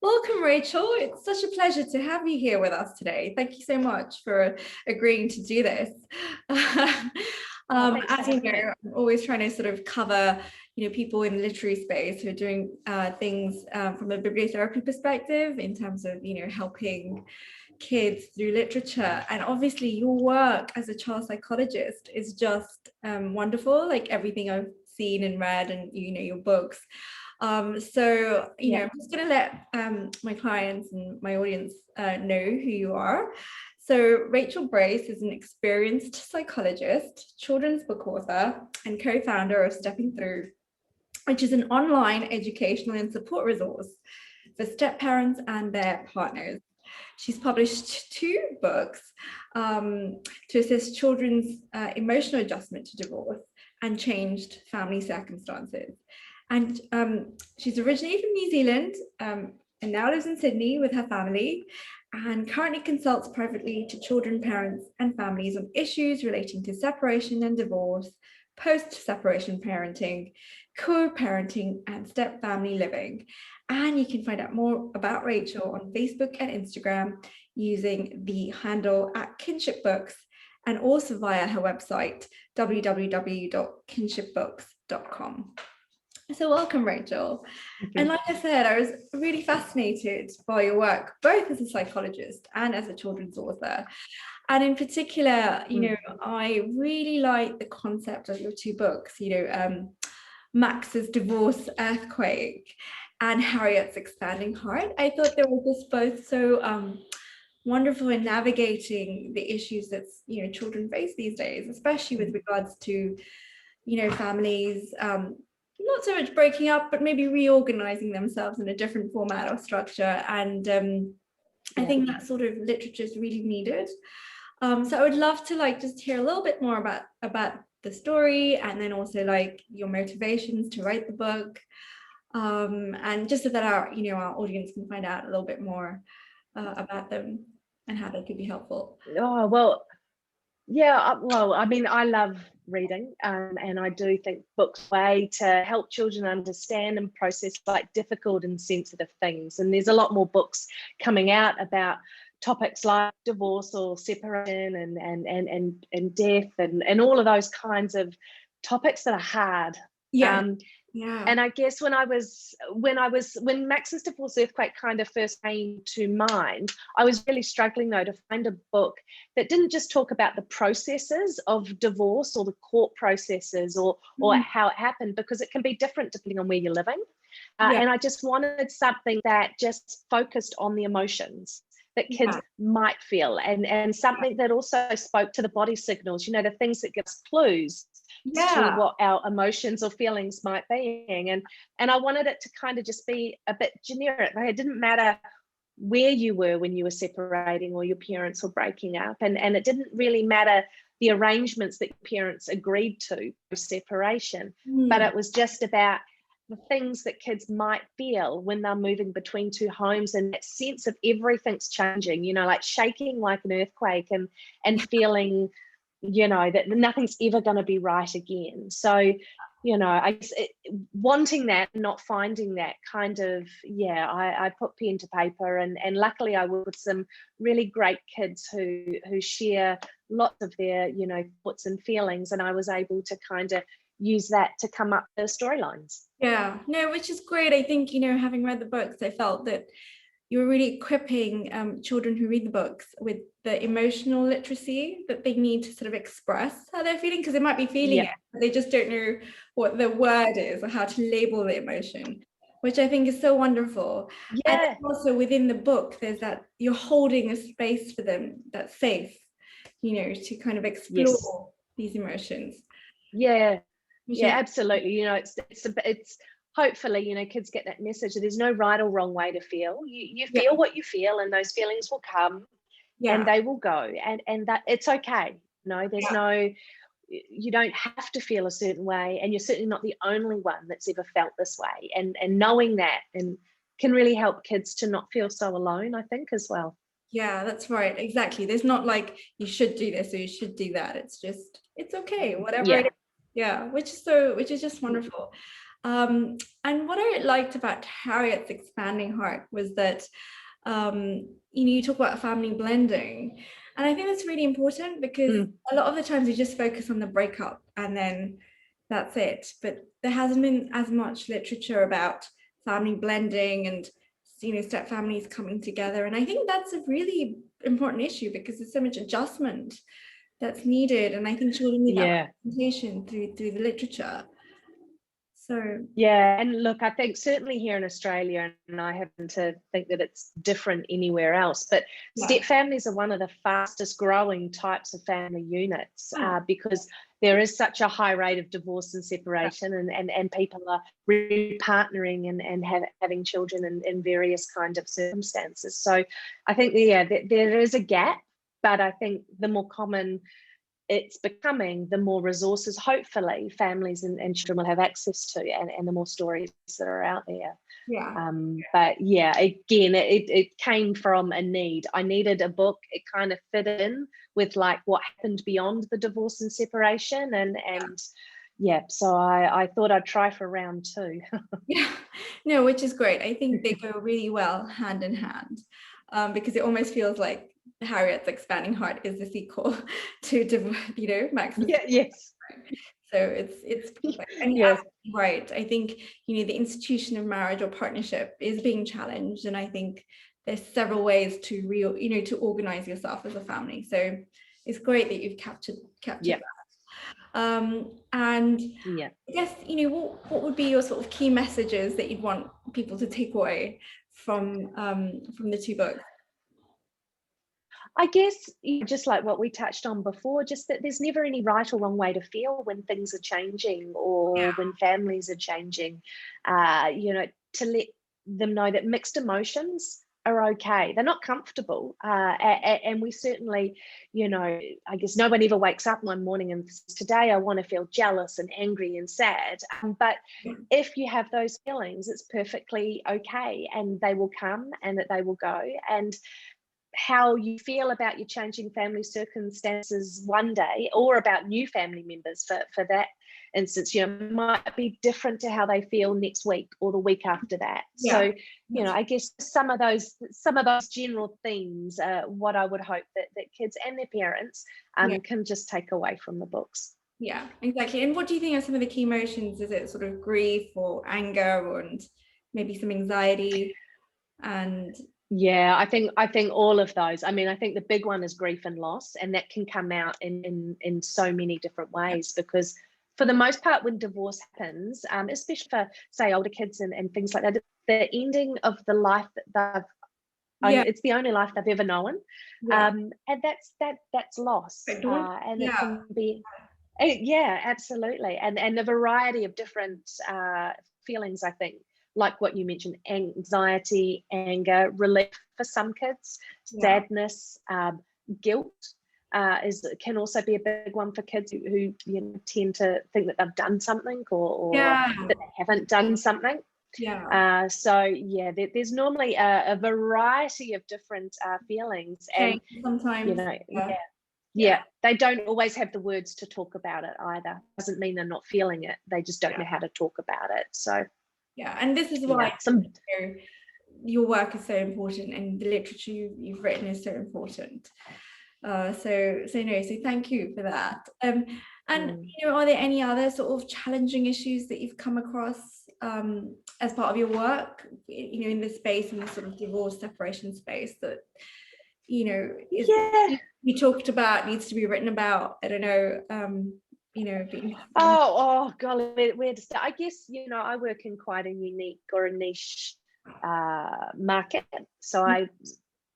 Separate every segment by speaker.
Speaker 1: Welcome, Rachel. It's such a pleasure to have you here with us today. Thank you so much for agreeing to do this. As you know, I'm always trying to sort of cover, people in the literary space who are doing things from a bibliotherapy perspective in terms of, helping kids through literature. And obviously your work as a child psychologist is just wonderful, like everything I've seen and read and, your books. I'm just going to let my clients and my audience know who you are. So Rachel Brace is an experienced psychologist, children's book author, and co-founder of Stepping Through, which is an online educational and support resource for step parents and their partners. She's published 2 books to assist children's emotional adjustment to divorce and changed family circumstances. And she's originally from New Zealand and now lives in Sydney with her family, and currently consults privately to children, parents, and families on issues relating to separation and divorce, post-separation parenting, co-parenting, and step family living. And you can find out more about Rachel on Facebook and Instagram using the handle @kinshipbooks, and also via her website, www.kinshipbooks.com. So welcome, Rachel. And like I said, I was really fascinated by your work, both as a psychologist and as a children's author. And in particular, I really like the concept of your 2 books, Max's Divorce Earthquake and Harriet's Expanding Heart. I thought they were just both so wonderful in navigating the issues that, children face these days, especially with regards to, families, not so much breaking up, but maybe reorganizing themselves in a different format or structure. And I think that sort of literature is really needed. So I would love to just hear a little bit more about the story, and then also your motivations to write the book, and just so that our audience can find out a little bit more about them and how they could be helpful.
Speaker 2: Oh, well, yeah, well, I mean, I love reading, and I do think books are a way to help children understand and process difficult and sensitive things. And there's a lot more books coming out about topics like divorce or separation and death and all of those kinds of topics that are hard. And I guess when Max's Divorce Earthquake kind of first came to mind, I was really struggling though to find a book that didn't just talk about the processes of divorce or the court processes or how it happened, because it can be different depending on where you're living. And I just wanted something that just focused on the emotions that kids might feel, and something that also spoke to the body signals, the things that give us clues to what our emotions or feelings might be. And I wanted it to kind of just be a bit generic. It didn't matter where you were when you were separating or your parents were breaking up, and it didn't really matter the arrangements that parents agreed to for separation, but it was just about the things that kids might feel when they're moving between 2 homes, and that sense of everything's changing, shaking like an earthquake, and feeling, that nothing's ever going to be right again. So, I guess wanting that, not finding that kind of, I put pen to paper, and luckily I work with some really great kids who share lots of their, thoughts and feelings, and I was able to kind of use that to come up with storylines.
Speaker 1: Which is great. I think, having read the books, I felt that you were really equipping children who read the books with the emotional literacy that they need to sort of express how they're feeling, because they might be feeling it, but they just don't know what the word is or how to label the emotion, which I think is so wonderful. And also within the book, there's that you're holding a space for them that's safe, to kind of explore these emotions.
Speaker 2: Absolutely. It's hopefully, kids get that message that there's no right or wrong way to feel. You feel what you feel, and those feelings will come and they will go, and that it's okay. There's no, you don't have to feel a certain way, and you're certainly not the only one that's ever felt this way, and knowing that and can really help kids to not feel so alone, I think, as well.
Speaker 1: Yeah, that's right. Exactly. There's not you should do this or you should do that. It's just, it's okay, whatever it is. Which is just wonderful. And what I liked about Harriet's Expanding Heart was that, you talk about family blending. And I think that's really important because a lot of the times we just focus on the breakup and then that's it. But there hasn't been as much literature about family blending and, step families coming together. And I think that's a really important issue because there's so much adjustment that's needed. And I think children need that representation through the literature. So
Speaker 2: yeah, and look, I think certainly here in Australia, and I happen to think that it's different anywhere else, but step families are one of the fastest growing types of family units because there is such a high rate of divorce and separation, and people are re-partnering and having children in various kind of circumstances. So I think, there is a gap, but I think the more common it's becoming, the more resources, hopefully, families and children will have access to, and the more stories that are out there. But yeah, again, it came from a need. I needed a book. It kind of fit in with like what happened beyond the divorce and separation, and so I thought I'd try for round 2.
Speaker 1: No, which is great. I think they go really well hand in hand, because it almost feels like Harriet's Expanding Heart is the sequel to Max's.
Speaker 2: Yes.
Speaker 1: So it's perfect. And you're absolutely right. I think the institution of marriage or partnership is being challenged, and I think there's several ways to to organize yourself as a family. So it's great that you've captured that. And I guess what would be your sort of key messages that you'd want people to take away from the 2 books?
Speaker 2: I guess just like what we touched on before, just that there's never any right or wrong way to feel when things are changing or when families are changing. To let them know that mixed emotions are okay. They're not comfortable. And we certainly, I guess no one ever wakes up one morning and says, today I want to feel jealous and angry and sad. But if you have those feelings, it's perfectly okay, and they will come and that they will go. And how you feel about your changing family circumstances one day, or about new family members for that instance, might be different to how they feel next week or the week after that. So I guess some of those general themes are what I would hope that kids and their parents can just take away from the books.
Speaker 1: Yeah, exactly. And what do you think are some of the key emotions? Is it sort of grief or anger and maybe some anxiety? And
Speaker 2: I think all of those. I mean, I think the big one is grief and loss, and that can come out in so many different ways, because for the most part, when divorce happens, especially for, say, older kids and things like that, the ending of the life that it's the only life they've ever known, and that's loss, and it can be, absolutely, and a variety of different feelings, I think. Like what you mentioned, anxiety, anger, relief for some kids, sadness, guilt can also be a big one for kids who tend to think that they've done something or that they haven't done something. There's normally a variety of different feelings, and
Speaker 1: sometimes
Speaker 2: they don't always have the words to talk about it either. Doesn't mean they're not feeling it, they just don't know how to talk about it. So
Speaker 1: and this is why your work is so important, and the literature you've written is so important. So thank you for that. And are there any other sort of challenging issues that you've come across as part of your work, in this space, in the sort of divorce separation space, that you talked about, needs to be written about? I don't know.
Speaker 2: Golly, where to start? I guess I work in quite a unique or a niche market, so I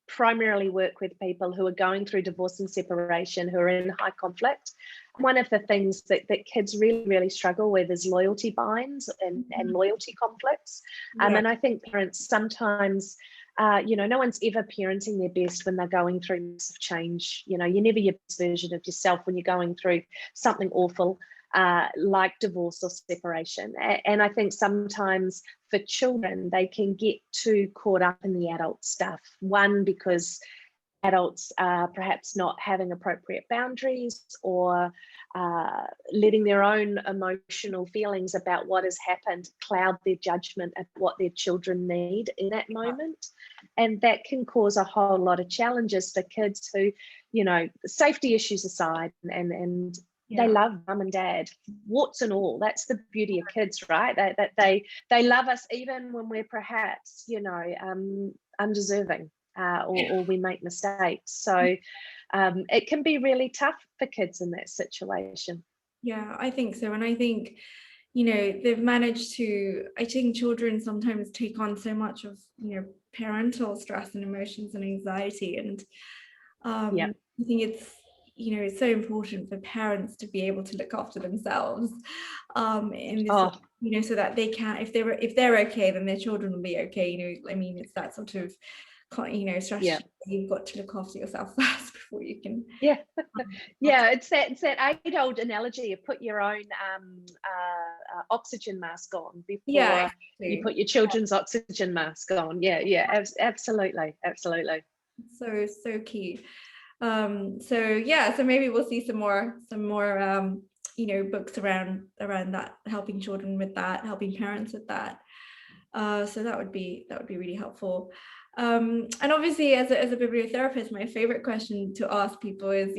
Speaker 2: primarily work with people who are going through divorce and separation, who are in high conflict. One of the things that kids really, really struggle with is loyalty binds and loyalty conflicts. And I think parents sometimes, no one's ever parenting their best when they're going through massive change. You're never your best version of yourself when you're going through something awful like divorce or separation. And I think sometimes for children, they can get too caught up in the adult stuff. One, because adults are perhaps not having appropriate boundaries, or letting their own emotional feelings about what has happened cloud their judgment of what their children need in that moment. And that can cause a whole lot of challenges for kids who, safety issues aside, and they love mum and dad, warts and all. That's the beauty of kids, right? That they love us even when we're perhaps, undeserving, or we make mistakes. So it can be really tough for kids in that situation.
Speaker 1: Yeah, I think so. And I think, they've managed to, I think children sometimes take on so much of, parental stress and emotions and anxiety. And I think it's so important for parents to be able to look after themselves in this, so that they can, if they're okay, then their children will be okay. It's that sort of, strategy. You've got to look after yourself first before you can.
Speaker 2: It's that age-old analogy of put your own oxygen mask on before you put your children's oxygen mask on. Absolutely.
Speaker 1: So key. So maybe we'll see some more books around that, helping children with that, helping parents with that. So that would be really helpful. And obviously, as a bibliotherapist, my favorite question to ask people is,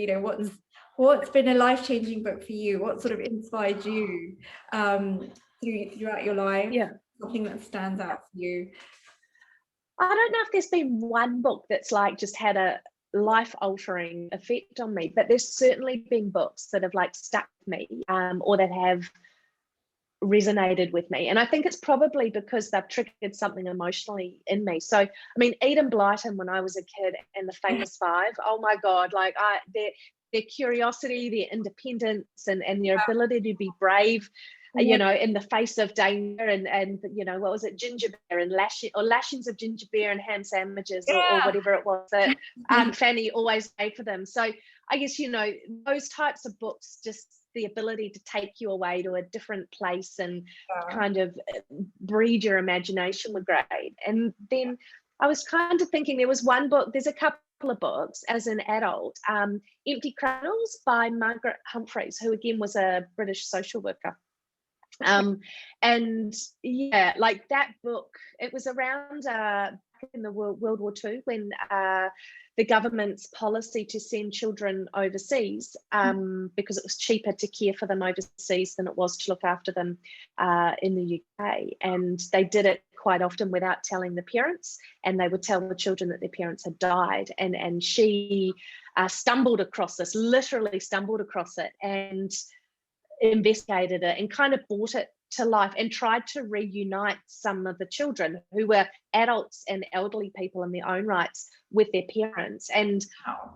Speaker 1: what's been a life-changing book for you? What sort of inspired you throughout your life? Something that stands out for you?
Speaker 2: I don't know if there's been one book that's just had a life-altering effect on me, but there's certainly been books that have stuck with me, or that have resonated with me. And I think it's probably because they've triggered something emotionally in me. So, Eden Blyton, when I was a kid, and the Famous Five, oh my God, their curiosity, their independence, and their ability to be brave, in the face of danger, and what was it, ginger beer and lashings of ginger beer and ham sandwiches, or whatever it was that Aunt Fanny always made for them. So I guess, those types of books, just the ability to take you away to a different place and kind of breed your imagination were great. And then I was kind of thinking, there was one book, there's a couple of books as an adult, Empty Cradles by Margaret Humphreys, who again was a British social worker. And that book, it was around in the World War II, when the government's policy to send children overseas, because it was cheaper to care for them overseas than it was to look after them in the UK. And they did it quite often without telling the parents, and they would tell the children that their parents had died. And she literally stumbled across it, and investigated it and kind of brought it to life, and tried to reunite some of the children who were adults and elderly people in their own rights with their parents. And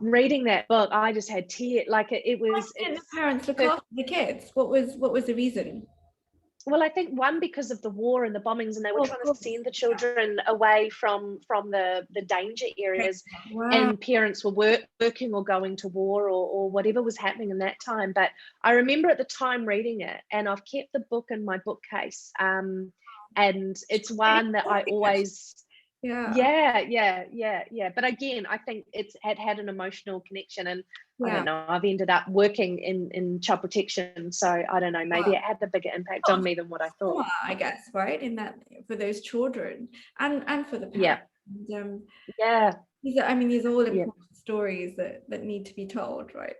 Speaker 2: reading that book, I just had tears. It was.
Speaker 1: Why didn't the parents look after the kids? What was the reason?
Speaker 2: Well, I think one, because of the war and the bombings, and they were trying to send the children away from the danger areas. And parents were working or going to war, or whatever was happening in that time. But I remember at the time reading it, and I've kept the book in my bookcase, and it's one that I always but again, I think it's had an emotional connection, and I don't know, I've ended up working in child protection, so I don't know, maybe it had a bigger impact on me than what I thought,
Speaker 1: I guess, right, in that, for those children and for the parents. These are all important stories that need to be told, right?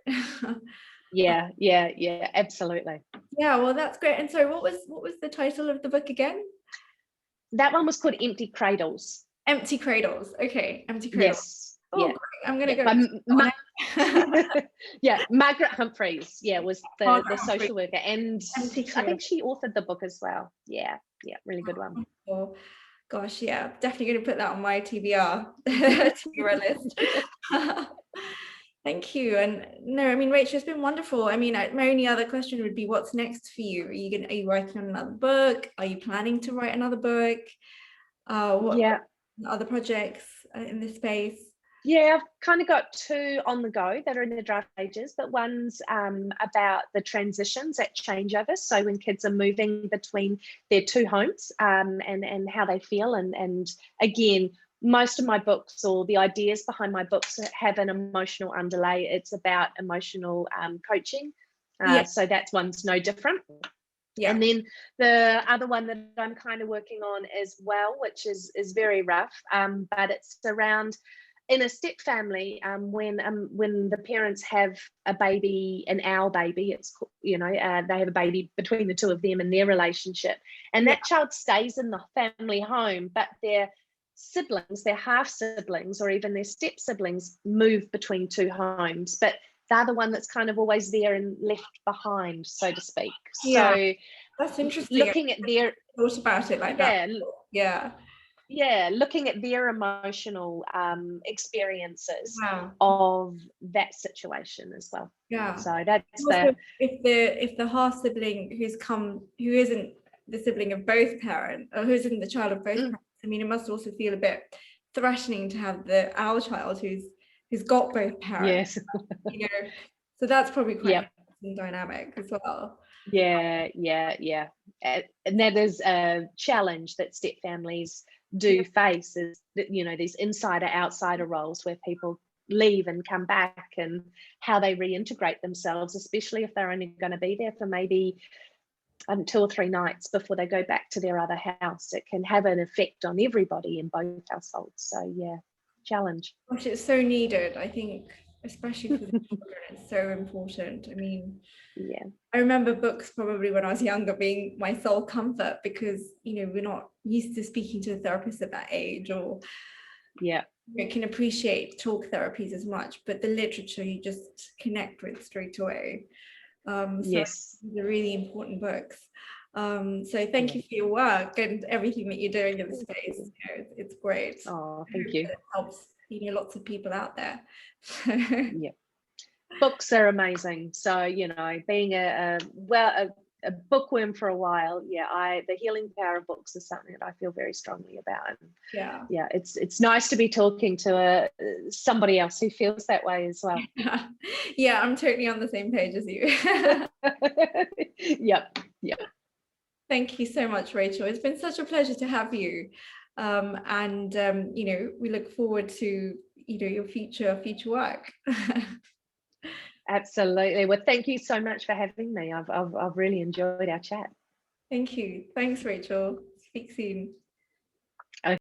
Speaker 2: Absolutely.
Speaker 1: Well, that's great. And so what was the title of the book again?
Speaker 2: That one was called Empty Cradles.
Speaker 1: Empty Cradles. Okay, Empty Cradles. Great. I'm gonna go.
Speaker 2: Margaret Humphreys. Was the social worker, and I think she authored the book as well. Really good one.
Speaker 1: Oh, gosh, definitely going to put that on my TBR list. Thank you. And no, Rachel, it's been wonderful. My only other question would be, what's next for you? Are you working on another book? Are you planning to write another book? What other projects in this space?
Speaker 2: I've kind of got two on the go that are in the draft stages, but one's about the transitions, that changeover. So when kids are moving between their two homes, and how they feel, and again, most of my books, or the ideas behind my books, have an emotional underlay. It's about emotional coaching.
Speaker 1: Yeah.
Speaker 2: So that one's no different.
Speaker 1: Yeah.
Speaker 2: And then the other one that I'm kind of working on as well, which is very rough, but it's around in a step family, when the parents have a baby, an our baby, it's, they have a baby between the two of them in their relationship, and that child stays in the family home, but their siblings, their half siblings, or even their step siblings move between two homes, but they're the one that's kind of always there and left behind, so to speak.
Speaker 1: Yeah.
Speaker 2: So
Speaker 1: That's interesting.
Speaker 2: looking at their
Speaker 1: Thought about it like that. Yeah.
Speaker 2: Looking at their emotional experiences
Speaker 1: Wow.
Speaker 2: of that situation as well.
Speaker 1: Yeah.
Speaker 2: So that's
Speaker 1: also, if the half sibling who isn't the sibling of both parents, or who isn't the child of both parents, I mean, it must also feel a bit threatening to have our child who's got both parents.
Speaker 2: yes.
Speaker 1: So that's probably quite
Speaker 2: Yep.
Speaker 1: interesting dynamic as well.
Speaker 2: Yeah. And that is a challenge that step families do face, is that, these insider outsider roles where people leave and come back, and how they reintegrate themselves, especially if they're only going to be there for maybe 2 or 3 nights before they go back to their other house. It can have an effect on everybody in both households. So yeah, challenge.
Speaker 1: Gosh, it's so needed, I think, especially for the children. It's so important. I mean,
Speaker 2: yeah,
Speaker 1: I remember books probably when I was younger being my sole comfort, because we're not used to speaking to a therapist at that age, or can appreciate talk therapies as much, but the literature you just connect with straight away. So
Speaker 2: yes,
Speaker 1: they're really important books. So thank you for your work and everything that you're doing in the space. It's great.
Speaker 2: oh, thank you.
Speaker 1: It helps lots of people out there.
Speaker 2: Yeah, books are amazing. So being a bookworm for a while, the healing power of books is something that I feel very strongly about. And it's nice to be talking to somebody else who feels that way as well.
Speaker 1: Yeah, I'm totally on the same page as you.
Speaker 2: Yep.
Speaker 1: Thank you so much, Rachel. It's been such a pleasure to have you. And we look forward to your future work.
Speaker 2: Absolutely. Well, thank you so much for having me. I've really enjoyed our chat.
Speaker 1: Thank you. Thanks, Rachel. Speak soon.